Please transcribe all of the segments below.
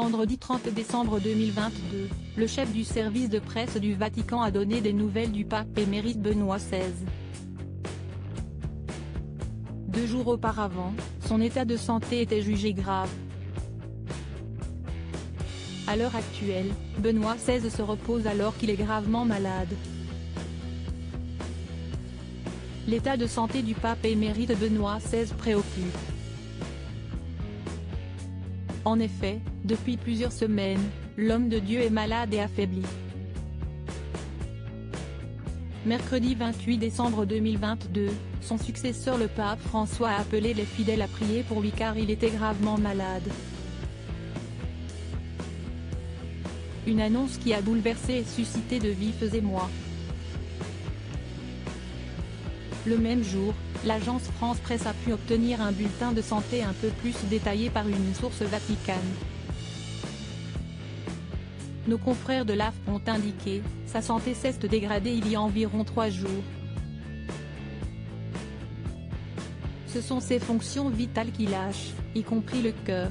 Vendredi 30 décembre 2022, le chef du service de presse du Vatican a donné des nouvelles du pape émérite Benoît XVI. 2 jours auparavant, son état de santé était jugé grave. À l'heure actuelle, Benoît XVI se repose alors qu'il est gravement malade. L'état de santé du pape émérite Benoît XVI préoccupe. En effet, depuis plusieurs semaines, l'homme de Dieu est malade et affaibli. Mercredi 28 décembre 2022, son successeur le pape François a appelé les fidèles à prier pour lui car il était gravement malade. Une annonce qui a bouleversé et suscité de vifs émois. Le même jour, l'agence France Presse a pu obtenir un bulletin de santé un peu plus détaillé par une source vaticane. Nos confrères de l'AFP ont indiqué, sa santé s'est dégradée il y a environ 3 jours. Ce sont ses fonctions vitales qui lâchent, y compris le cœur.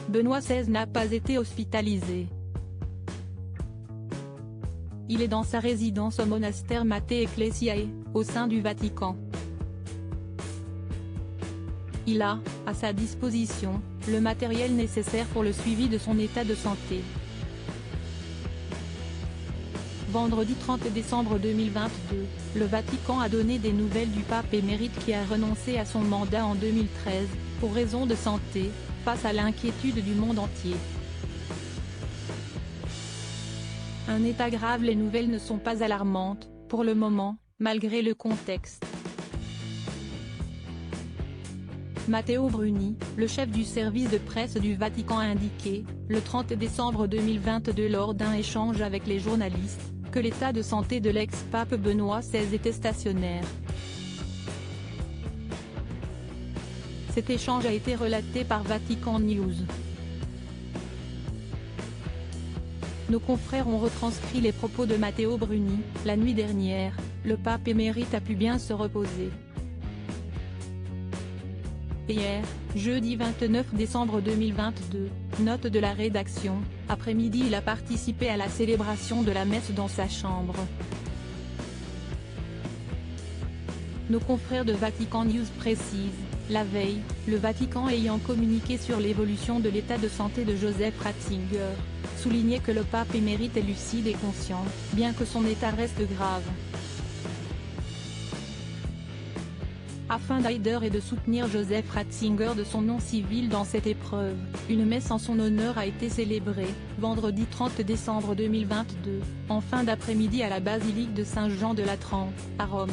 Benoît XVI n'a pas été hospitalisé. Il est dans sa résidence au monastère Mater Ecclesiae, au sein du Vatican. Il a, à sa disposition, le matériel nécessaire pour le suivi de son état de santé. Vendredi 30 décembre 2022, le Vatican a donné des nouvelles du pape émérite qui a renoncé à son mandat en 2013, pour raison de santé, face à l'inquiétude du monde entier. Un état grave. Les nouvelles ne sont pas alarmantes, pour le moment, malgré le contexte. Matteo Bruni, le chef du service de presse du Vatican a indiqué, le 30 décembre 2022 lors d'un échange avec les journalistes, que l'état de santé de l'ex-pape Benoît XVI était stationnaire. Cet échange a été relaté par Vatican News. Nos confrères ont retranscrit les propos de Matteo Bruni. La nuit dernière, le pape émérite a pu bien se reposer. Hier, jeudi 29 décembre 2022, note de la rédaction, après-midi il a participé à la célébration de la messe dans sa chambre. Nos confrères de Vatican News précisent, la veille, le Vatican ayant communiqué sur l'évolution de l'état de santé de Joseph Ratzinger, soulignait que le pape émérite est lucide et conscient, bien que son état reste grave. Afin d'aider et de soutenir Joseph Ratzinger de son nom civil dans cette épreuve, une messe en son honneur a été célébrée, vendredi 30 décembre 2022, en fin d'après-midi à la basilique de Saint-Jean de Latran, à Rome.